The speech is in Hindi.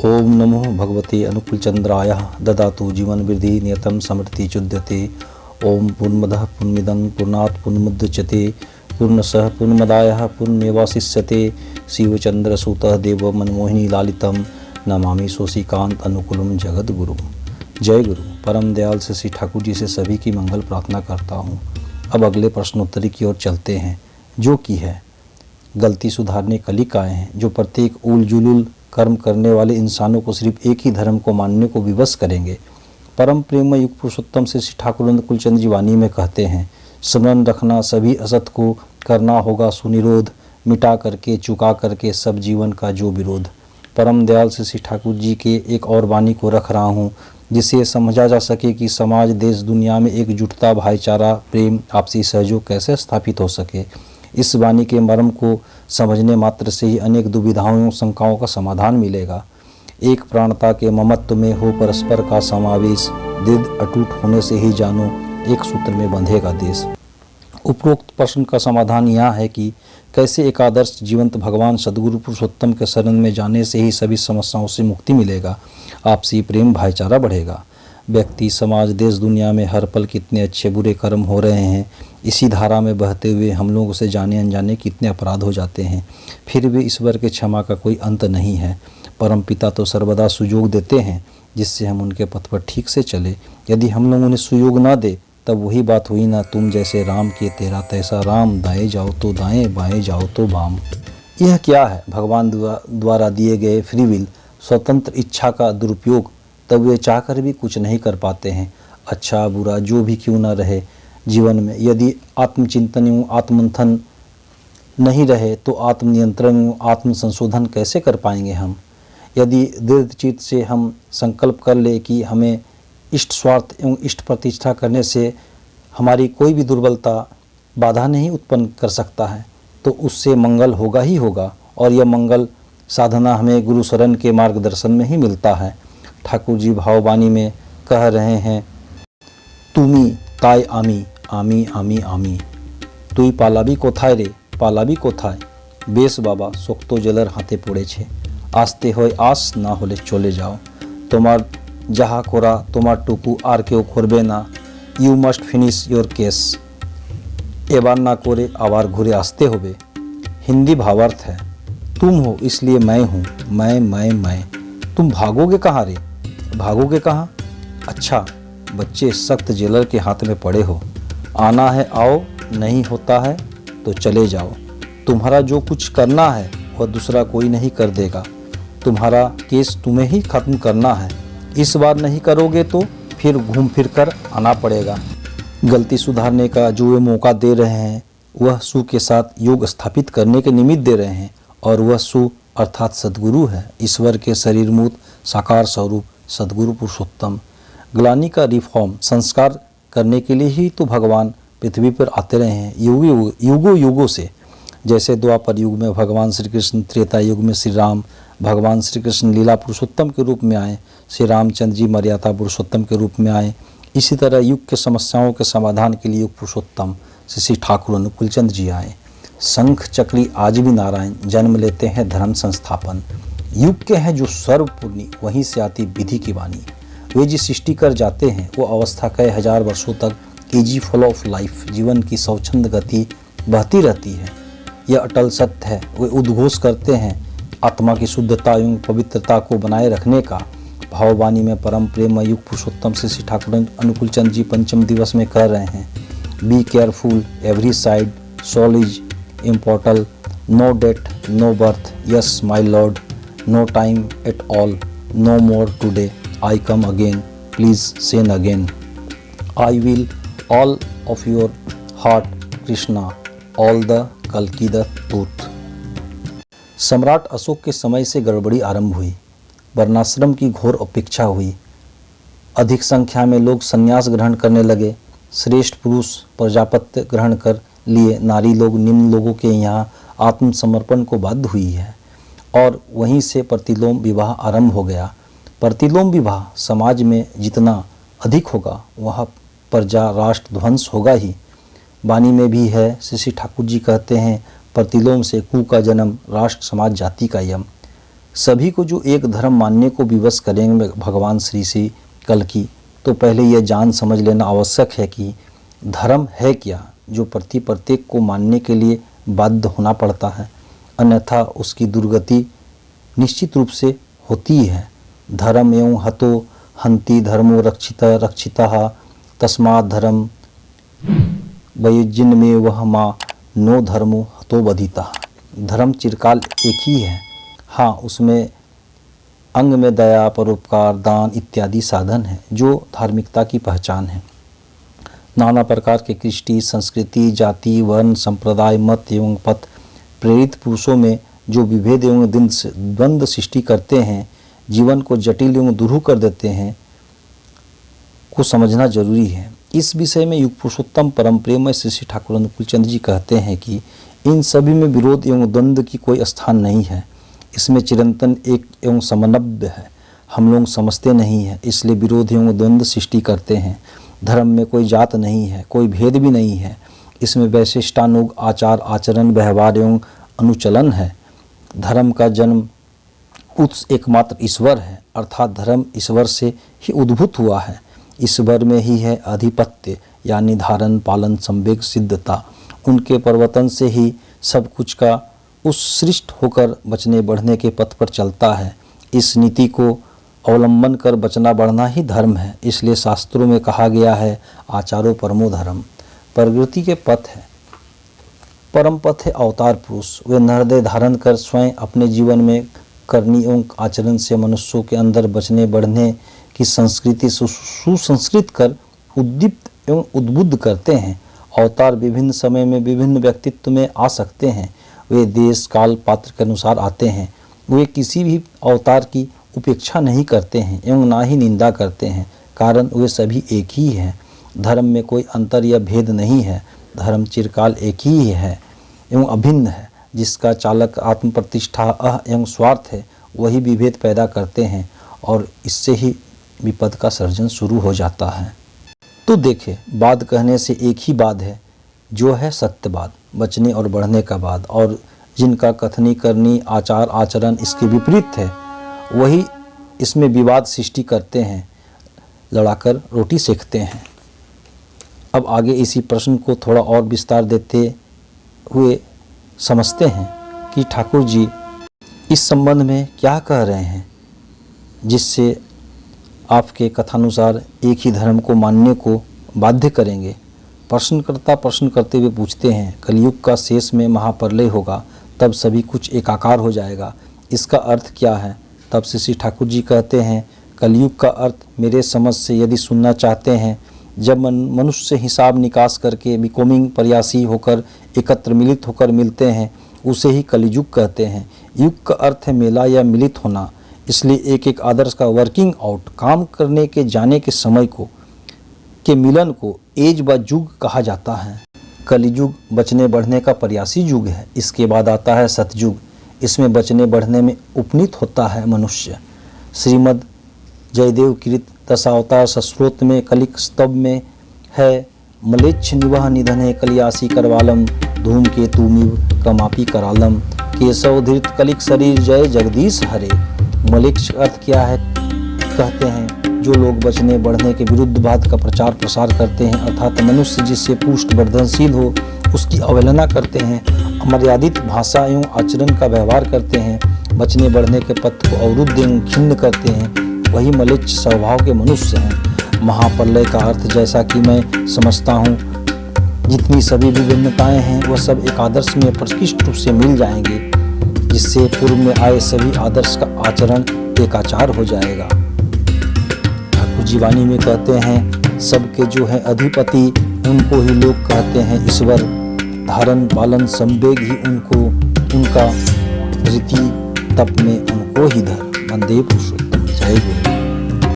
ओम नमो भगवते अनुकूलचंद्राय ददातु जीवन वृद्धि नियतम समृद्धि चुद्यते। ओम पूर्णमदः पूर्णमिदं पूर्णात् पूर्णमुदच्यते पूर्णशः पूर्णमदाय पूर्णमेवावशिष्यते। शिवचंद्रसूतः देव मनमोहिनी लालितं नमामि शोषिकांत अनुकूलम जगत गुरु। जय गुरु। परम दयाल से श्री ठाकुर जी से सभी की मंगल प्रार्थना करता हूँ। अब अगले प्रश्नोत्तरी की ओर चलते हैं, जो कि है गलती सुधारने कलिक आए हैं, जो प्रत्येक उल जुलूल कर्म करने वाले इंसानों को सिर्फ एक ही धर्म को मानने को विवश करेंगे। परम प्रेम युग पुरुषोत्तम से श्री ठाकुर अनुकूलचंद जी वाणी में कहते हैं, स्मरण रखना सभी असत को करना होगा सुनिरोध, मिटा करके चुका करके सब जीवन का जो विरोध। परम दयाल से श्री ठाकुर जी के एक और वाणी को रख रहा हूँ, जिससे समझा जा सके कि समाज देश दुनिया में एकजुटता, भाईचारा, प्रेम, आपसी सहयोग कैसे स्थापित हो सके। इस वाणी के मर्म को समझने मात्र से ही अनेक दुविधाओं एवं शंकाओं का समाधान मिलेगा। एक प्राणता के ममत्व में हो परस्पर का समावेश, दृढ़ अटूट होने से ही जानो एक सूत्र में बंधेगा देश। उपरोक्त प्रश्न का समाधान यह है कि कैसे एक आदर्श जीवंत भगवान सदगुरु पुरुषोत्तम के शरण में जाने से ही सभी समस्याओं से मुक्ति मिलेगा, आपसी प्रेम भाईचारा बढ़ेगा। व्यक्ति, समाज, देश दुनिया में हर पल कितने अच्छे बुरे कर्म हो रहे हैं। इसी धारा में बहते हुए हम लोगों से जाने अनजाने कितने अपराध हो जाते हैं, फिर भी ईश्वर के क्षमा का कोई अंत नहीं है। परमपिता तो सर्वदा सुयोग देते हैं जिससे हम उनके पथ पर ठीक से चले। यदि हम लोग उन्हें सुयोग ना दे तब वही बात हुई ना, तुम जैसे राम के तेरा तैसा राम, दाएं जाओ तो दाएं, बाएं जाओ तो बाम। यह क्या है? भगवान द्वारा दिए गए फ्री विल, स्वतंत्र इच्छा का दुरुपयोग। तब वे चाहकर भी कुछ नहीं कर पाते हैं। अच्छा बुरा जो भी क्यों ना रहे जीवन में, यदि आत्मचिंतन एवं आत्ममंथन नहीं रहे तो आत्मनियंत्रण एवं आत्मसंशोधन कैसे कर पाएंगे हम। यदि दृढ़ चित्त से हम संकल्प कर ले कि हमें इष्ट स्वार्थ एवं इष्ट प्रतिष्ठा करने से हमारी कोई भी दुर्बलता बाधा नहीं उत्पन्न कर सकता है, तो उससे मंगल होगा ही होगा। और यह मंगल साधना हमें गुरु शरण के मार्गदर्शन में ही मिलता है। ठाकुर जी भाववाणी में कह रहे हैं, तुमी ताय आमी आमी आमी आमी, तुई पालाबी कोथाय रे पालाबी कोथाय, बेस बाबा शोक्तो जलर हाथे पड़ेছে, आस्ते হয় आस ना होले चले जाओ, তোমার যাহা করা তোমার টুকু আর কেউ করবে না, you must finish your case, এবার না করে আবার ঘুরে আসতে হবে। हिंदी भावार्थ है, तुम हो इसलिए मैं हूँ, मैं, तुम भागोगे कहाँ रे, भागोगे कहाँ। अच्छा बच्चे सख्त जेलर के हाथ में पड़े हो, आना है आओ, नहीं होता है तो चले जाओ। तुम्हारा जो कुछ करना है वह दूसरा कोई नहीं कर देगा, तुम्हारा केस तुम्हें ही खत्म करना है। इस बार नहीं करोगे तो फिर घूम फिर कर आना पड़ेगा। गलती सुधारने का जो वे मौका दे रहे हैं वह सु के साथ योग स्थापित करने के निमित्त दे रहे हैं, और वह सु अर्थात सद्गुरु है, ईश्वर के शरीरमूत साकार स्वरूप सद्गुरु पुरुषोत्तम। ग्लानि का रिफॉर्म संस्कार करने के लिए ही तो भगवान पृथ्वी पर आते रहे हैं युगों युगों से। जैसे द्वापर युग में भगवान श्री कृष्ण, त्रेता युग में श्री राम, भगवान श्री कृष्ण लीला पुरुषोत्तम के रूप में आए, श्री रामचंद्र जी मर्यादा पुरुषोत्तम के रूप में आए। इसी तरह युग के समस्याओं के समाधान के लिए युग पुरुषोत्तम श्री ठाकुर अनुकूलचंद जी आए। शंख चक्री आज भी नारायण जन्म लेते हैं धर्म संस्थापन। युग के हैं जो सर्वपूर्णी, वहीं से आती विधि की वाणी। वे जिस सृष्टि कर जाते हैं वो अवस्था कई हजार वर्षों तक ईजी फ्लो ऑफ लाइफ, जीवन की स्वच्छंद गति बहती रहती है। यह अटल सत्य है। वे उद्घोष करते हैं आत्मा की शुद्धता एवं पवित्रता को बनाए रखने का। भाववाणी में परम प्रेम युग पुरुषोत्तम से श्री ठाकुर अनुकूलचंद जी पंचम दिवस में कह रहे हैं, be careful every side, soul is immortal, no death no birth, yes my lord, no time at all, no more today, I come again, please send again, I will all of your heart Krishna, all the कल्कि द टूथ। सम्राट अशोक के समय से गड़बड़ी आरंभ हुई, वर्णाश्रम की घोर उपेक्षा हुई, अधिक संख्या में लोग संन्यास ग्रहण करने लगे, श्रेष्ठ पुरुष प्रजापत्य ग्रहण कर लिए, नारी लोग निम्न लोगों के यहाँ आत्मसमर्पण को बाध्य हुई है, और वहीं से प्रतिलोम विवाह आरंभ हो गया। प्रतिलोम विवाह समाज में जितना अधिक होगा वहाँ प्रजा राष्ट्र ध्वंस होगा ही। वाणी में भी है, श्री ठाकुर जी कहते हैं, प्रतिलोम से कु का जन्म, राष्ट्र समाज जाति का यम। सभी को जो एक धर्म मानने को विवश करेंगे भगवान श्री कल्कि, तो पहले यह जान समझ लेना आवश्यक है कि धर्म है क्या, जो प्रत्येक को मानने के लिए बाध्य होना पड़ता है, अन्यथा उसकी दुर्गति निश्चित रूप से होती है। धर्म एवं हतो हंति धर्मो रक्षितः तस्मात् धर्म वयुज्जिन में वह माँ नो धर्मो हतो बधितः। धर्म चिरकाल एक ही है। हाँ, उसमें अंग में दया, परोपकार, दान इत्यादि साधन हैं जो धार्मिकता की पहचान है। नाना प्रकार के कृष्टि, संस्कृति, जाति, वर्ण, संप्रदाय, मत एवं पथ प्रेरित पुरुषों में जो विभेद एवं द्वंद्व सृष्टि करते हैं, जीवन को जटिल एवं दुरूह कर देते हैं, को समझना जरूरी है। इस विषय में युग पुरुषोत्तम परम प्रेममय श्री ठाकुर अनुकूल चंद्र जी कहते हैं कि इन सभी में विरोध एवं द्वंद्व की कोई स्थान नहीं है। इसमें चिरंतन एक एवं समन्वय है। हम लोग समझते नहीं हैं, इसलिए विरोध एवं द्वंद्व सृष्टि करते हैं। धर्म में कोई जात नहीं है, कोई भेद भी नहीं है। इसमें वैशिष्टानुग आचार, आचरण, व्यवहार एवं अनुचलन है। धर्म का जन्म उत्स एकमात्र ईश्वर है, अर्थात धर्म ईश्वर से ही उद्भूत हुआ है। ईश्वर में ही है आधिपत्य, यानी धारण, पालन, संवेग, सिद्धता। उनके प्रवर्तन से ही सब कुछ का उत्सृष्ट होकर बचने बढ़ने के पथ पर चलता है। इस नीति को अवलंबन कर बचना बढ़ना ही धर्म है। इसलिए शास्त्रों में कहा गया है, आचारो परमो धर्म। प्रकृति के पथ है, परम पथ है अवतार पुरुष। वे नरदेह धारण कर स्वयं अपने जीवन में करनी एवं आचरण से मनुष्यों के अंदर बचने बढ़ने की संस्कृति सुसंस्कृत कर उद्दीप्त एवं उद्बुद्ध करते हैं। अवतार विभिन्न समय में विभिन्न व्यक्तित्व में आ सकते हैं। वे देश, काल, पात्र के अनुसार आते हैं। वे किसी भी अवतार की उपेक्षा नहीं करते हैं एवं ना ही निंदा करते हैं, कारण वे सभी एक ही हैं। धर्म में कोई अंतर या भेद नहीं है। धर्म चिरकाल एक ही है एवं अभिन्न है। जिसका चालक आत्म प्रतिष्ठा, अह एवं स्वार्थ है, वही विभेद पैदा करते हैं और इससे ही विपद का सर्जन शुरू हो जाता है। तो देखे, बाद कहने से एक ही बात है, जो है सत्यवाद, बचने और बढ़ने का बाद, और जिनका कथनी करनी, आचार आचरण इसके विपरीत है, वही इसमें विवाद सृष्टि करते हैं, लड़ाकर रोटी सेकते हैं। अब आगे इसी प्रश्न को थोड़ा और विस्तार देते हुए समझते हैं कि ठाकुर जी इस संबंध में क्या कह रहे हैं, जिससे आपके कथानुसार एक ही धर्म को मानने को बाध्य करेंगे। प्रश्नकर्ता प्रश्न करते हुए पूछते हैं, कलयुग का शेष में महाप्रलय होगा, तब सभी कुछ एकाकार हो जाएगा, इसका अर्थ क्या है? तब श्री ठाकुर जी कहते हैं, कलयुग का अर्थ मेरे समझ से यदि सुनना चाहते हैं, जब मनुष्य हिसाब निकास करके बिकोमिंग प्रयासी होकर एकत्र मिलित होकर मिलते हैं, उसे ही कलयुग कहते हैं। युग का अर्थ है मेला या मिलित होना। इसलिए एक एक आदर्श का वर्किंग आउट, काम करने के जाने के समय को, के मिलन को एज व युग कहा जाता है। कलयुग बचने बढ़ने का प्रयासी युग है। इसके बाद आता है सतयुग। इसमें बचने बढ़ने में उपनीत होता है मनुष्य। श्रीमद् जयदेव कृत दशावतार सस्रोत में कलिक स्तव में है, मलेच्छ निवह निधने कलियासी करवालम, धूमकेतुमिव कमापी करालम, केशव धृत कलिक शरीर जय जगदीश हरे। मलेच्छ अर्थ क्या है? कहते हैं जो लोग बचने बढ़ने के विरुद्ध बात का प्रचार प्रसार करते हैं, अर्थात मनुष्य जिससे पुष्ट वर्धनशील हो उसकी अवहेलना करते हैं, अमर्यादित भाषा एवं आचरण का व्यवहार करते हैं, बचने बढ़ने के पथ को अवरुद्ध एवं खिन्न करते हैं, वही मलेच्छ स्वभाव के मनुष्य हैं। महाप्रलय का अर्थ, जैसा कि मैं समझता हूँ, जितनी सभी विभिन्नताएं हैं वह सब एक आदर्श में प्रकृष्ट रूप से मिल जाएंगे, जिससे पूर्व में आए सभी आदर्श का आचरण एकाचार हो जाएगा। ठाकुर जी वाणी में कहते हैं, सबके जो है अधिपति उनको ही लोग कहते हैं ईश्वर, धारण पालन संवेग ही उनको, उनका रीति तप में उनको ही धर। वंदे पुरुषोत्तम। जय गुरु।